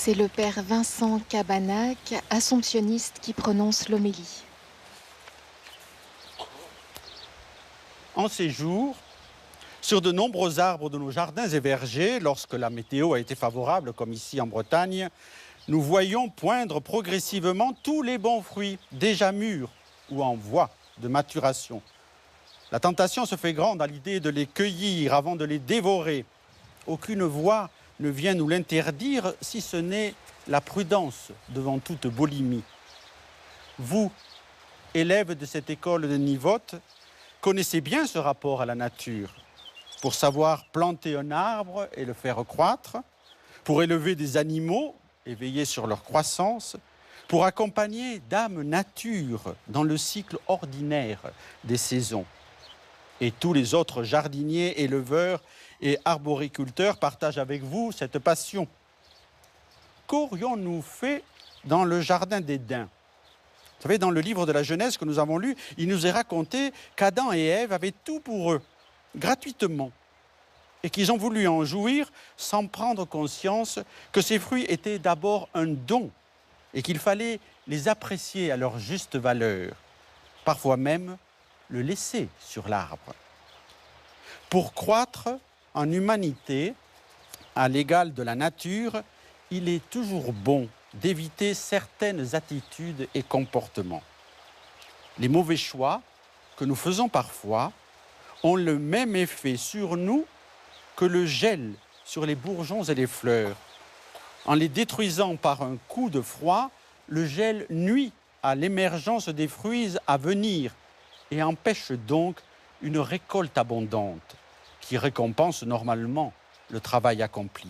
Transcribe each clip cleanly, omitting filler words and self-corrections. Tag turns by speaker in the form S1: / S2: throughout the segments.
S1: C'est le père Vincent Cabanac, assomptionniste, qui prononce l'homélie.
S2: En ces jours, sur de nombreux arbres de nos jardins et vergers, lorsque la météo a été favorable, comme ici en Bretagne, nous voyons poindre progressivement tous les bons fruits déjà mûrs ou en voie de maturation. La tentation se fait grande à l'idée de les cueillir avant de les dévorer. Aucune voix ne vient nous l'interdire, si ce n'est la prudence devant toute boulimie. Vous, élèves de cette école de Nivote, connaissez bien ce rapport à la nature. Pour savoir planter un arbre et le faire croître, pour élever des animaux et veiller sur leur croissance, pour accompagner Dame Nature dans le cycle ordinaire des saisons. Et tous les autres jardiniers, éleveurs et arboriculteurs partagent avec vous cette passion. Qu'aurions-nous fait dans le jardin d'Éden ? Vous savez, dans le livre de la Genèse que nous avons lu, il nous est raconté qu'Adam et Ève avaient tout pour eux, gratuitement, et qu'ils ont voulu en jouir sans prendre conscience que ces fruits étaient d'abord un don et qu'il fallait les apprécier à leur juste valeur, parfois même le laisser sur l'arbre. Pour croître en humanité, à l'égal de la nature, il est toujours bon d'éviter certaines attitudes et comportements. Les mauvais choix que nous faisons parfois ont le même effet sur nous que le gel sur les bourgeons et les fleurs. En les détruisant par un coup de froid, le gel nuit à l'émergence des fruits à venir et empêche donc une récolte abondante qui récompense normalement le travail accompli.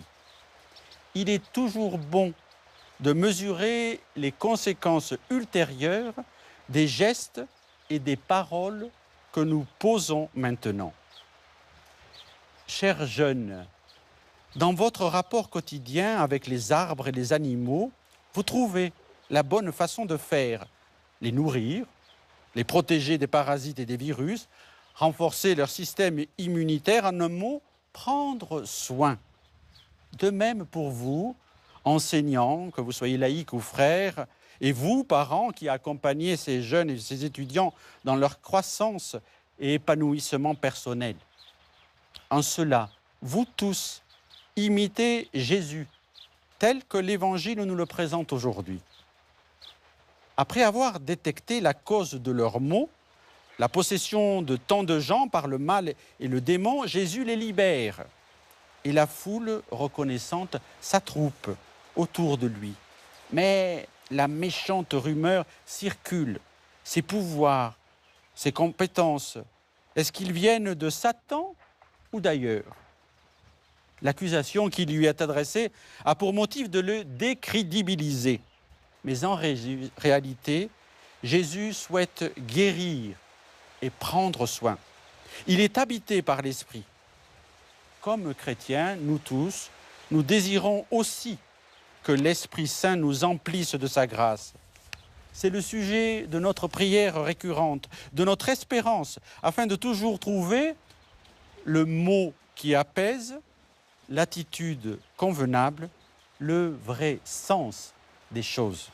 S2: Il est toujours bon de mesurer les conséquences ultérieures des gestes et des paroles que nous posons maintenant. Chers jeunes, dans votre rapport quotidien avec les arbres et les animaux, vous trouvez la bonne façon de faire, les nourrir, les protéger des parasites et des virus, renforcer leur système immunitaire, en un mot, prendre soin. De même pour vous, enseignants, que vous soyez laïcs ou frères, et vous, parents, qui accompagnez ces jeunes et ces étudiants dans leur croissance et épanouissement personnel. En cela, vous tous, imitez Jésus, tel que l'Évangile nous le présente aujourd'hui. Après avoir détecté la cause de leurs maux, la possession de tant de gens par le mal et le démon, Jésus les libère. Et la foule reconnaissante s'attroupe autour de lui. Mais la méchante rumeur circule. Ses pouvoirs, ses compétences, est-ce qu'ils viennent de Satan ou d'ailleurs ? L'accusation qui lui est adressée a pour motif de le décrédibiliser. Mais en réalité, Jésus souhaite guérir et prendre soin. Il est habité par l'Esprit. Comme chrétiens, nous tous, nous désirons aussi que l'Esprit Saint nous emplisse de sa grâce. C'est le sujet de notre prière récurrente, de notre espérance, afin de toujours trouver le mot qui apaise, l'attitude convenable, le vrai sens des choses.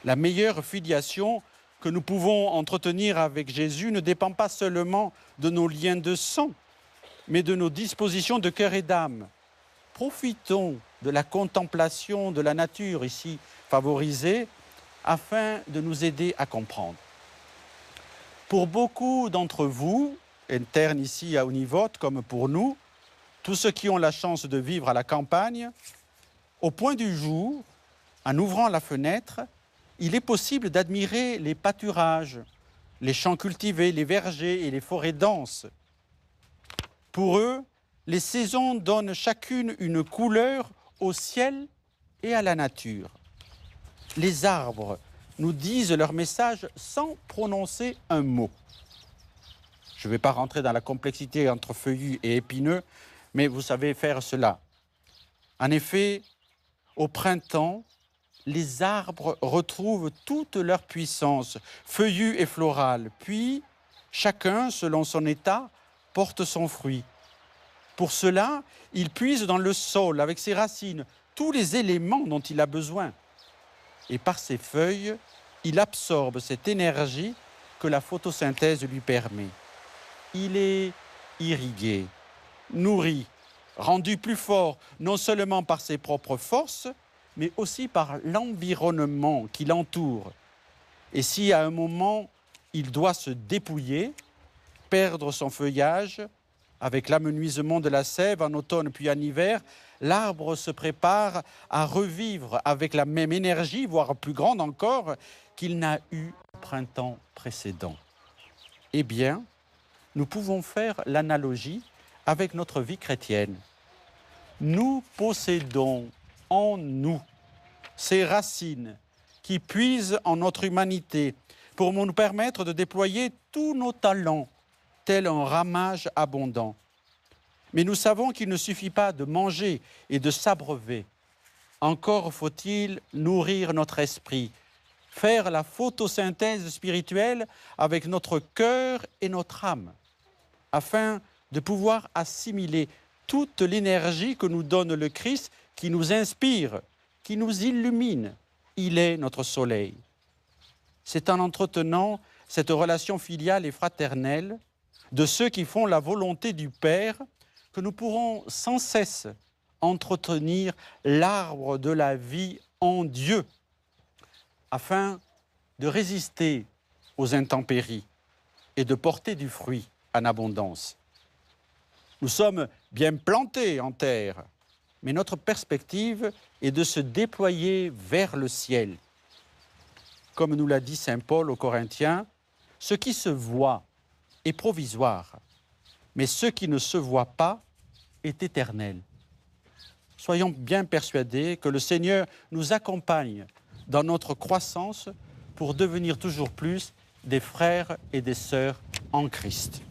S2: La meilleure filiation que nous pouvons entretenir avec Jésus ne dépend pas seulement de nos liens de sang, mais de nos dispositions de cœur et d'âme. Profitons de la contemplation de la nature ici favorisée afin de nous aider à comprendre. Pour beaucoup d'entre vous, internes ici à Univote comme pour nous, tous ceux qui ont la chance de vivre à la campagne, au point du jour, en ouvrant la fenêtre, il est possible d'admirer les pâturages, les champs cultivés, les vergers et les forêts denses. Pour eux, les saisons donnent chacune une couleur au ciel et à la nature. Les arbres nous disent leur message sans prononcer un mot. Je ne vais pas rentrer dans la complexité entre feuillus et épineux, mais vous savez faire cela. En effet, au printemps, les arbres retrouvent toute leur puissance, feuillus et florale, puis chacun, selon son état, porte son fruit. Pour cela, il puise dans le sol, avec ses racines, tous les éléments dont il a besoin. Et par ses feuilles, il absorbe cette énergie que la photosynthèse lui permet. Il est irrigué, nourri, rendu plus fort, non seulement par ses propres forces, mais aussi par l'environnement qui l'entoure. Et si à un moment, il doit se dépouiller, perdre son feuillage, avec l'amenuisement de la sève en automne puis en hiver, l'arbre se prépare à revivre avec la même énergie, voire plus grande encore, qu'il n'a eu au printemps précédent. Eh bien, nous pouvons faire l'analogie avec notre vie chrétienne. Nous possédons en nous ces racines qui puisent en notre humanité pour nous permettre de déployer tous nos talents, tel un ramage abondant. Mais nous savons qu'il ne suffit pas de manger et de s'abreuver. Encore faut-il nourrir notre esprit, faire la photosynthèse spirituelle avec notre cœur et notre âme, afin de pouvoir assimiler toute l'énergie que nous donne le Christ, qui nous inspire, qui nous illumine. Il est notre soleil. C'est en entretenant cette relation filiale et fraternelle de ceux qui font la volonté du Père que nous pourrons sans cesse entretenir l'arbre de la vie en Dieu, afin de résister aux intempéries et de porter du fruit en abondance. Nous sommes bien plantés en terre, mais notre perspective est de se déployer vers le ciel. Comme nous l'a dit saint Paul aux Corinthiens, ce qui se voit est provisoire, mais ce qui ne se voit pas est éternel. Soyons bien persuadés que le Seigneur nous accompagne dans notre croissance pour devenir toujours plus des frères et des sœurs en Christ.